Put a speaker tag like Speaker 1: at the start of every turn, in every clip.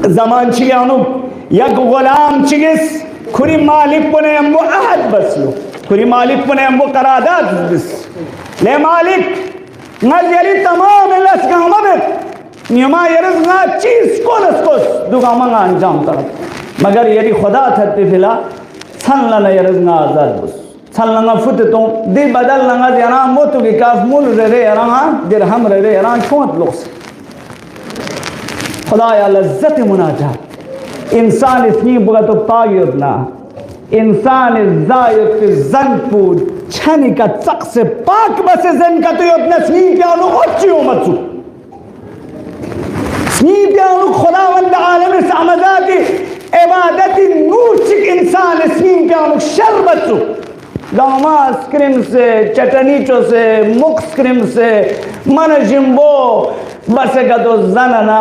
Speaker 1: zaman çiğanuk yak gulam çiğis kuri malik bune embu ahad baslo kuri malik bune embu karadat bis le malik ngaz yari tamam elas gamamet नियमा यरज़ ना चीज़ कोस दुगा मंगा अंजाम तरफ मगर यदि खुदा थत्ती फिला सन लना यरज़ ना आज़ाद बस सन लना फुट तो दे बदल लना जरा मोतु की काफ मूल रे यरां दिरहम रे यरां छोंत लोस खुदा या लज़्ज़त मुनाजात इंसान इतनी बुरा तो पायुद ना इंसान ज़ायद के जन पूज छनी का चक से पाक बस जन का तो अपने स्नी क्या लो अच्छी उम्मत स्नीप्यानु खुदावंद आलम सामजाती इबादती नूचिक इंसान स्नीप्यानु शरबतु गामा स्क्रीम से चटनीचो से मुख स्क्रीम से मन जिम्बो बस का तो ज़नना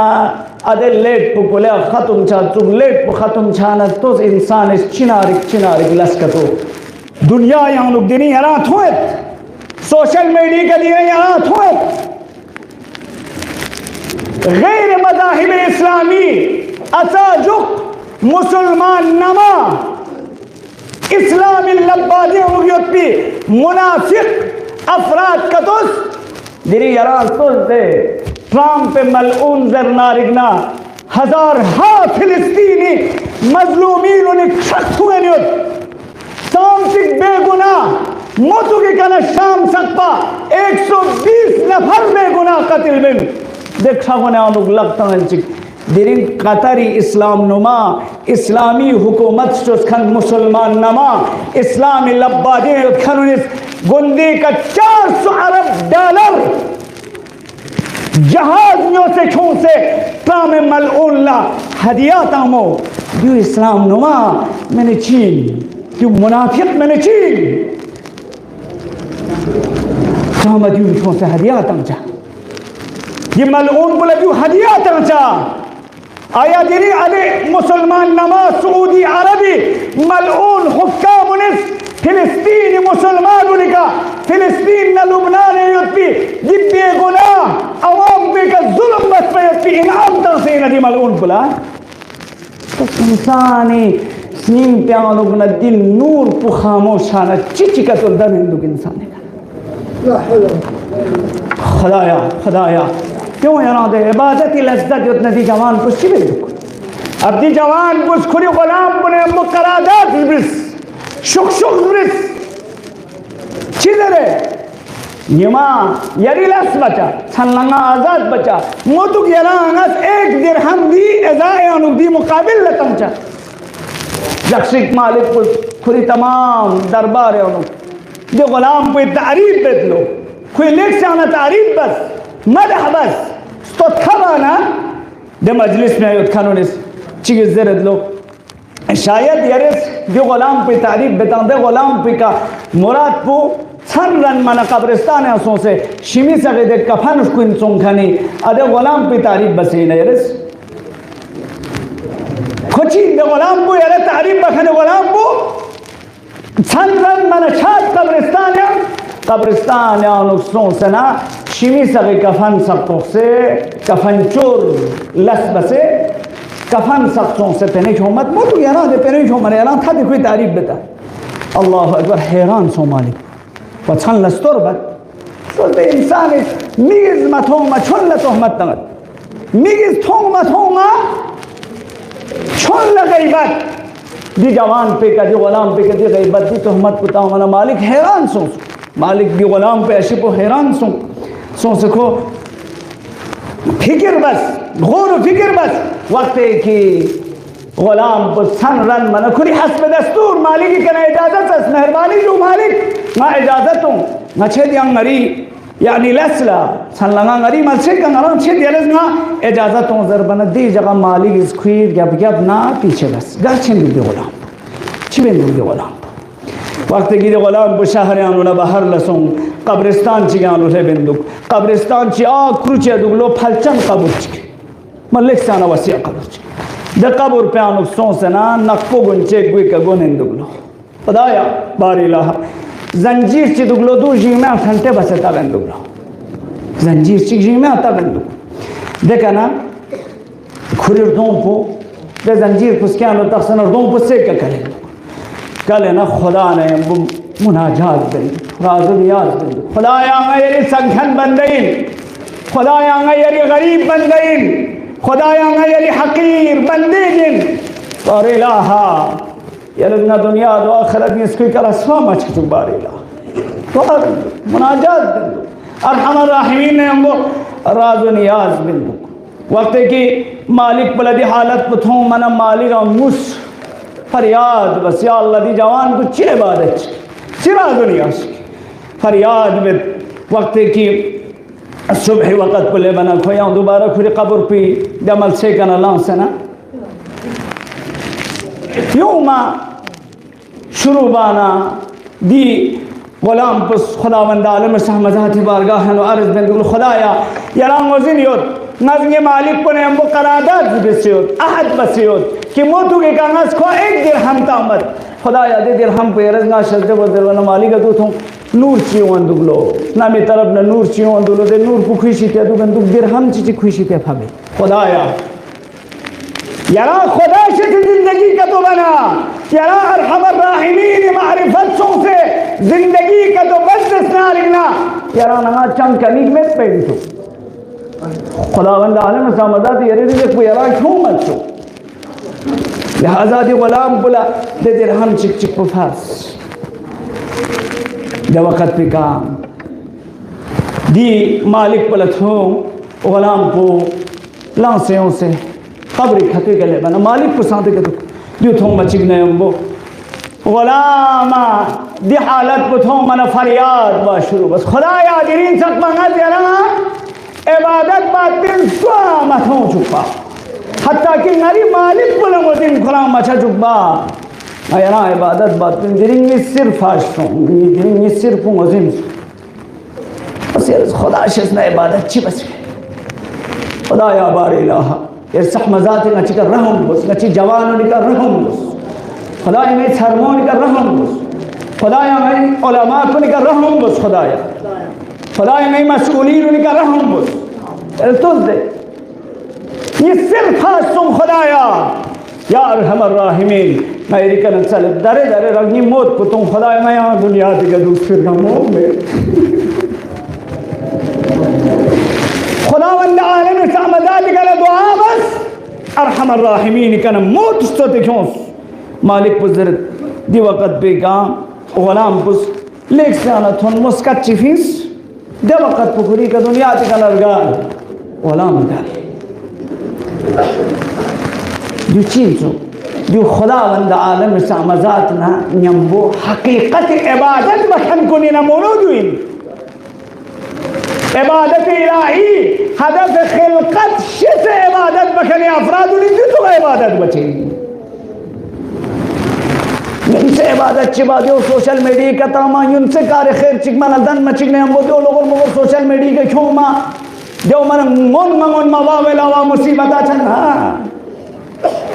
Speaker 1: अदे लेट पुकुले ख़त्म छा तुम लेट पु ख़त्म छाना तो इंसान चिनारिक लस्कतो दुनिया यहाँ लोग दिनी हरात हुए सोशल मीडिया का दिने हरात हुए गैर मज़ाहिब इस्लामी असाजुक मुसलमान नमा इस्लामी लब्बादी उगियोती मुनाफिक अफराद कतुस दिरी यरान तुस दे ट्रम्प पे मलऊन जरनारिगना हजार हा फिलिस्तीनी मजलूमीन उन्हें शख्स हुए नियोत सामसिक बेगुना मोतु के कना शाम सकपा 120 नफर बेगुना कतिल बिन देखा होने आनुक लगता है चिक दिरिन कतारी इस्लाम नुमा इस्लामी हुकूमत चुस्खन मुसलमान नमा इस्लामी लब्बादी खनुनिस गुंदी का 400 अरब डॉलर जहाज़ों से छूं से ताम मलऊला हदियात आमो यू इस्लाम नुमा मैंने चीन यू मुनाफिक मैंने चीन तामद यू छूं से हदियात आमचा ये मलऊन बोले क्यों हदिया तरचा आया दिरी अले मुसलमान नमाज सऊदी अरबी मलऊन हुक्कामुनिस फिलिस्तीनी मुसलमान उनका फिलिस्तीन न लुबनान युत्ती जिब्बे गुनाह अवाम पे का जुल्म बस पे युत्ती इनाम तरसे नदी मलऊन बोला तो इंसानी स्नीम प्यालोग न दिल नूर पु खामोशाना चिचिका तो दर हिंदुक इंसान का खुदाया क्यों यार दे इबादत की लज्जत उतने दी जवान कुछ भी अब दी जवान कुछ खुरी गुलाम बने मुकरादात बिस शुक बिस चिदरे यमा यरीलस बचा छलंगा आजाद बचा मोतुक यरांगस एक दिरहम दी एजाए अनु दी मुकाबिल लतमचा जक्षिक मालिक कुछ खुरी तमाम दरबार है अनु जो गुलाम पे तारीफ बदलो कोई लेख से आना तारीफ बस मदह बस तो थबाना दे मजलिस में आयुत खानोनिस चीज़ ज़रद लो शायद यरेस जो गुलाम पे तारीफ बताऊं दे गुलाम पे का मुराद पो सन रन मना कब्रिस्तान है उसों से शिमी सके दे कफन उसको इन सोंखनी अदे गुलाम पे तारीफ बसी न यरेस खुची दे गुलाम पो यरे तारीफ बखने गुलाम पो सन रन मना शाद कब्रिस्तान या नुस्खों से ना शिमी सगे कफन सबकों से कफन चोर लस बसे कफन सबकों से पेनिश होमत मोटू याना दे पेनिश होमत याना था दे कोई तारीफ बता अल्लाह अकबर हैरान सो मालिक वचन लस्तोर बत तो दे इंसान मिगिज मथों मछुन लतोहमत तंगत मिगिज थोंग मथों मा छुन लगई बत दी जवान पे का जो गुलाम पे का दी गईबत दी तोहमत पुता मना मालिक हैरान सो मालिक दी गुलाम पे ऐसी को हैरान सो सको फिक्र बस गौर फिक्र बस वक्त है कि गुलाम को सन रन मन खुरी हस्ब दस्तूर मालिक की कना इजाजत है मेहरबानी जो मालिक मैं इजाजत हूँ मैं छेद yang ngari यानी लसला सन लगा ngari मस्जिद का ngara छेद यलस ना इजाजत हूँ ज़रबन दी जगह मालिक इस खुईर गप ना पीछे बस घर छेद दी गुलाम छिबें दी गुलाम वक्त की गुलाम को शहर आनुना बाहर लसों कब्रिस्तान ची आनु है बिंदुक कब्रिस्तान ची आ क्रुचे दुगलो फलचन कब्र ची मलिक साना वसिया कब्र ची द कब्र पे आनु सोंसना नक्को गुंचे गुई का गुनें दुगलो खुदाया बारी लाहा जंजीर ची दुगलो दो जी में घंटे बसे तबन दुगलो जंजीर ची जी में तबन दुगलो देखा ना खुर को दे जंजीर पुस्कियान तखसन और से क्या करें कल ना खुदा ने मुनाजात बिन राज़ नियाज बिन खुदाया मेरी संघन बन गई खुदाया मेरी गरीब बन गई खुदाया मेरी हकीर बंदी जिन और इलाहा यलना दुनिया दो आखिरत में इसको कला स्वा मच चुबारेला तो मुनाजात बिन अरहम अर्राहिमीन ने हमको राज़ नियाज बिन वक्त की मालिक बलदी हालत पथों मना मालिक मुस फरियाद बस या अल्लाह दी जवान को चिर इबादत चिरा दुनिया फरियाद में वक्त की सुबह वक़्त पुले बना खोया दोबारा खुद कब्र पे दमल से कना लांसना यूं माँ शुरू बाना दी गुलाम पुस खुदावंद आलम सहमज़ाती बारगाह नो अर्ज़ बिन खुदाया यराम वज़िन योत नज़्म मालिक को ने हमको करादात बसियोत अहद बसियोत कि मोतु के कागज को एक दिरहम तामत खुदा याद दिरहम पे रज़ना शज़्दे वज़रना मालिक तो तुम नूर चियो अंदुगलो ना मी तरफ ना नूर चियो अंदुलो दे नूर को खुशी ते अंदुग दिरहम चीज़ खुशी ते फबे खुदाया यारा खुदा से जिंदगी का तो बना यारा अरहम अर्राहिमीन मारिफतों से जिंदगी का तो बस ना लिखना यारा ना चंग कनीक में पेड़ तो खुदावंद आलम सामदात यरे को यारा क्यों मत छो लिहाजा दी गुलाम बुला दे दिरहम चिक चिक पुफास जब वक़्त पे काम दी मालिक पलट हो गुलाम को लांसेयों से कब्र खते गले बना मालिक को साथ के जो थों मचिक ने हमको गुलामा दी हालत को थों मना फरियाद बा शुरू बस खुदाया गिरीन सक मंगा तेरा इबादत बातिल स्वा मथों चुपा हत्ता कि नरी मालिक बोला मुझे खुला मचा चुपा अयरा इबादत बातिल गिरिंग सिर्फ आशों गिरिंग सिर्फ मुझे बस यार खुदा शिस्ना इबादत ची बस खुदा या बारिलाहा यार सहमज़ात नची कर रहम बस नची जवान निकर रहम बस खुदा में सरमों निकर रहम बस खुदा में उलमा को निकर रहम बस खुदा में मसूलीन निकर रहम बस तो दे ये सिर्फ तुम खुदाया या अरहम अर्राहिमीन मेरी कन चल दरे दरे रंगी मौत को तुम खुदाया मैं यहाँ दुनिया के दूसरे गमों में खुदावंद आलम सामदात का दुआ बस अरहम अर्राहिमीन कन मौत तो देखो मालिक पुजर दी वक़्त पे काम गुलाम पुस लेक से आना थोन मुस्कत चिफिस दे वक़्त पुकुरी का दुनिया का लगा गुलाम डाल जो चीज़ जो खुदावंद आलम सामज़ात ना नम्बो हकीकत इबादत बखन को ना मौजूद हुई इबादत इलाही हदफ खिलकत शिस इबादत बखने अफराद तो इबादत बचेगी इनसे इबादत चिबा दो सोशल मीडिया का तामा उनसे कार खैर चिकमान दन मचिक ने हम वो दो लोगों को सोशल मीडिया के क्यों माँ जो मन मन मंगन मवावे लावा मुसीबत आचन हाँ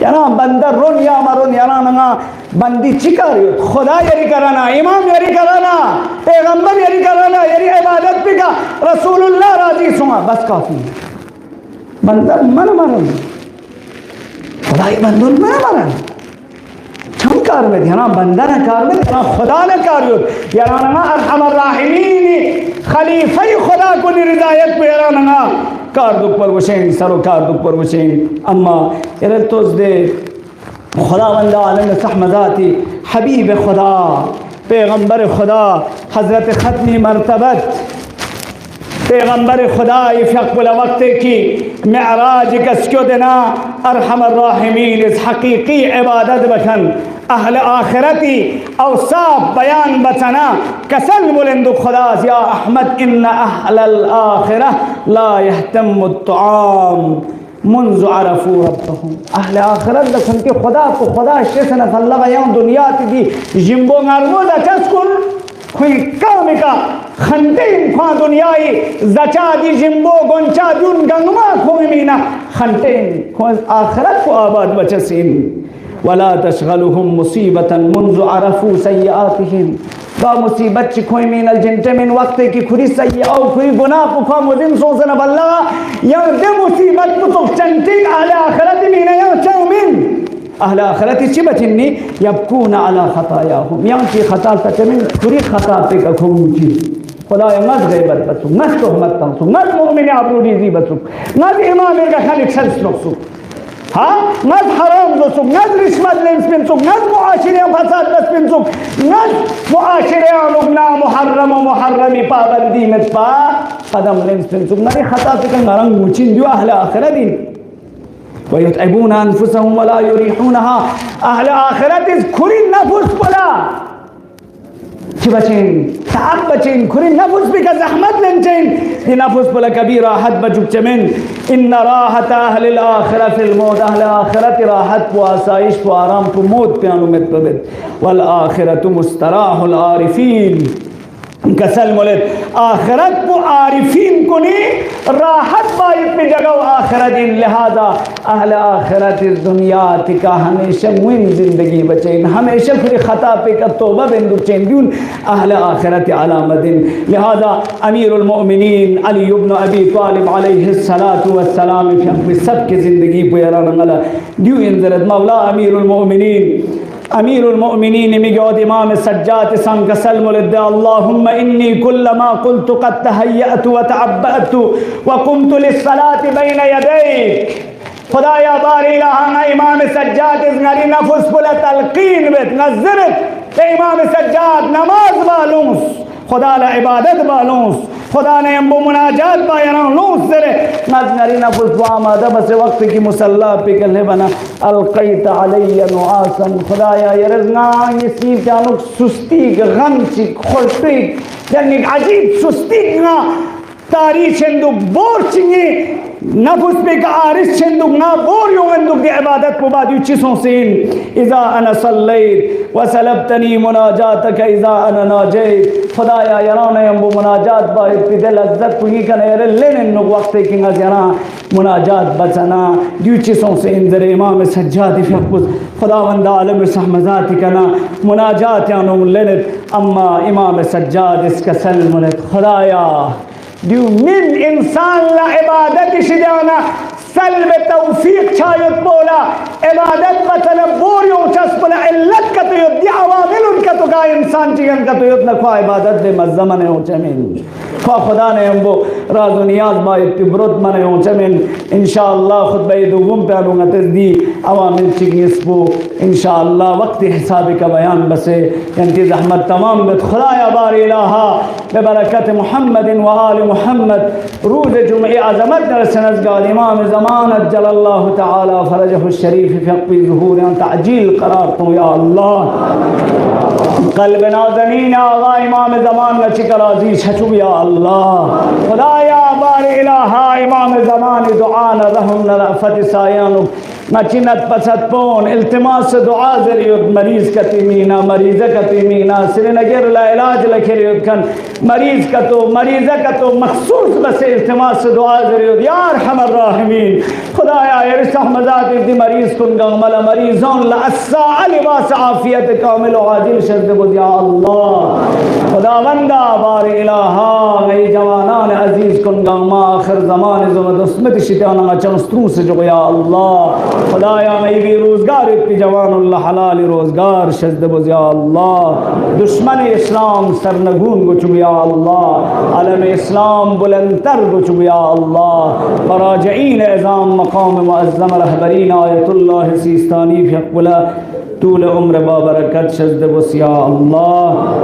Speaker 1: याना बंदर रोन या मारोन याना नंगा बंदी चिकारी खुदा यरी कराना इमाम यरी कराना पैगंबर यरी कराना यरी इबादत भी का रसूलुल्लाह राजी सुना बस काफी बंदर मन मारोन खुदाई बंदुल मन मारोन कार में ध्यान बंदा ने कार में ध्यान खुदा ने कार यो यारा नंगा अरहम अर्राहिमीन खलीफा खुदा को निरदायत पे यारा नंगा कार दुख पर वशेन सरो कार दुख पर वशेन अम्मा यार तो दे खुदावंद आलम सहमज़ाती हबीब खुदा पैगंबर खुदा हज़रत ख़त्मी मरतबत पैगंबर खुदा इफ़क़ुल वक्त की मेराज कसको देना अरहम अर्राहिमीन इस हकीकी इबादत बखन अहल आखिरती अवसाफ बयान बचना कसल बुलंद खुदा या अहमद इन्ना अहलल आखिरह ला यहतम्मु तुआम मुंज़ अरफ़ू रब्बहुम अहल आखिरत दखन के खुदा को खुदा शेसन फल्ला यहाँ दुनिया दी जिम्बो मारमो दचस्कुन खुई काम का खंडे इंखा दुनियाई जचा दी जिम्बो गोंचा दून गंगमा खोई मीना खंडे खो आखिरत को आबाद बचसीन वला तशगलुहुम मुसीबतन मुंज़ अरफू सय्यातिहिम का मुसीबत चिखोई मिनल जिनते मिन वक्त की खुरी सही और खुरी गुनाह पुखा मुजिन सोसन बल्ला या दे मुसीबत तो चंती अहले आखिरत मिन या चौमिन अहले आखिरत ची बचिन्नी यबकून अला खतायाहुम या की खता तचमिन खुरी खता पे कखुची खुदा मज गैबत बसु मज तोहमत तंसु मज मुमिन आबरूदी बसु मज इमाम का खालिक सल्स नक्सु हाँ नज हराम दोसुक नज रिश्वत लेंस पिंसुक नज मुआशिरे फसाद बस पिंसुक नज मुआशिरे लुगना मुहर्रम मुहर्रमी पाबंदी में पा कदम लेंस पिंसुक नरी खता से कंग रंग मुचिन जो अहले आखिरत वयुतइबून अनफुसहुम वला युरीहुनहा अहले आखिरत इस खुरी नफुस पला बचें ताक बचें खुरी नफुस भी का ज़हमत लेंचें ये नफुस पला कभी राहत बचुक चमें इन राहत अहल आखिरत फिल मौत अहल आखिरत राहत व आसाइश व आराम को मौत पे अनुमत पवित वल आखिरत मुस्तराहुल आरिफीन कसल मोलेद आखिरत को आरिफीन को नहीं राहत बाइक में जगह आखिरत इन लिहाजा अहले आखिरत इस दुनिया तिका हमेशा मुइन जिंदगी बचें हमेशा फिर खता पे का तौबा बिंदु चेंदून अहले आखिरत अलामदिन लिहाजा अमीरुल मोमिनीन अली इब्न अबी तालिब अलैहिस्सलातु वस्सलाम फिर सबकी जिंदगी पुयरा नंगला ड्यू इंजरत मौला अमीरुल मोमिनीन अमीरुल मोमिनीन मिगौद इमाम सज्जात संग सल्मुलद अल्लाहुम्मा इन्नी कुल्लमा कुल्तु क़द तहय्यअतु व तअब्बअतु व कुमतु लिस्सलाति बैन यदैक खुदाया बारी इलाहा इमाम सज्जात इस गरी नफुस पुल तलकीन विद नज़रत इमाम सज्जात नमाज बालूस खुदा ला इबादत बालूस खुदा ने अम्बो मुनाजात बायरान लूस सरे नजरी नफुस वामदा बस वक्त की मुसल्ला पे कले बना अलकैत अलैया नुआसन खुदाया यरजना ये सीब जानुक सुस्ती गम ची खुलती यानी अजीब सुस्ती ना तारीख चंदु बोर चिंगे नफुस पे का आरिस चंदु ना बोर योगंदु की इबादत को बाद चीज़ों से इज़ा अना सल्लैत व सलबतनी मुनाजातक इज़ा अना नाजैत खुदाया यराने अम्बो मुनाजात बा इब्तिदल लज्जत कुनी कने यर लेने नुक वक्त की नजरा मुनाजात बचना दो चीज़ों से इंजर इमाम सज्जाद फकुस खुदावंद आलम रहमजात कना मुनाजात यानो लेने अम्मा इमाम सज्जाद इसका सल्म खुदाया दो मिन इंसान ला इबादत शिदाना सल्ब तौफीक छायत बोला इबादत मतलब बोरियों चस्पला इल्लत का तो युद्ध अवामिल उनका तो का इंसान चिकन का तो युद्ध न ख्वा इबादत दे मज़्ज़मन है चमीन ख्वा खुदा ने हम वो राज़ नियाज बा इब्तिब्रुत मने हो चमीन इंशाअल्लाह खुतबा दुगुम पे आलूँगा तज़दी अवामिल चिकन इसको इंशाअल्लाह वक्त हिसाब का बयान बसे यंती ज़हमत तमाम बद खुदाया बार इलाहा बबरकत मुहम्मदिन व आल मुहम्मद रूज़ जुमे अज़मत नरसनज़गाल इमाम ज़मान अज्जलल्लाहु तआला फ़रजहु शरीफ फ़ी ज़ुहूर ताजील करार तो या अल्लाह क़ल्ब नाज़नीन आगा इमाम ज़मान न चिकराज़ी छचु या अल्लाह खुदाया बार इलाहा इमाम ज़मान दुआ न रहम न रफ़त सायानु नचिनत पसत पोन इल्तिमास दुआ ज़रियत मरीज़ का तीमीना मरीज़ का तीमीना श्रीनगर ला इलाज लखेरियत कन मरीज़ का तो मखसूस बस इल्तिमास दुआ ज़रियत या अरहमर राहिमीन खुदाया रहमत इस मरीज़ कुन गमल मरीज़ों ला अस्सा लिबास आफियत कामिल आजिल शर्द बुदिया अल्लाह खुदावंदा बार इलाहा नई जवानान अजीज़ कुन गमा आखिर ज़मान ज़मद उसमत शिताना चमस्तरू से जो या अल्लाह खुदाया नई भी रोज़गार इतनी जवान हलाल रोज़गार शर्द बुदिया अल्लाह दुश्मन इस्लाम सरनगून को चुबिया अल्लाह आलम इस्लाम बुलंदतर को चुबिया अल्लाह बराजईन एज़ाम मकाम मुअज़्ज़म रहबरीन आयतुल्लाह सिस्तानी फ़िक़्बुला तूल उम्र बाबरकत शज़्द वसिया अल्लाह।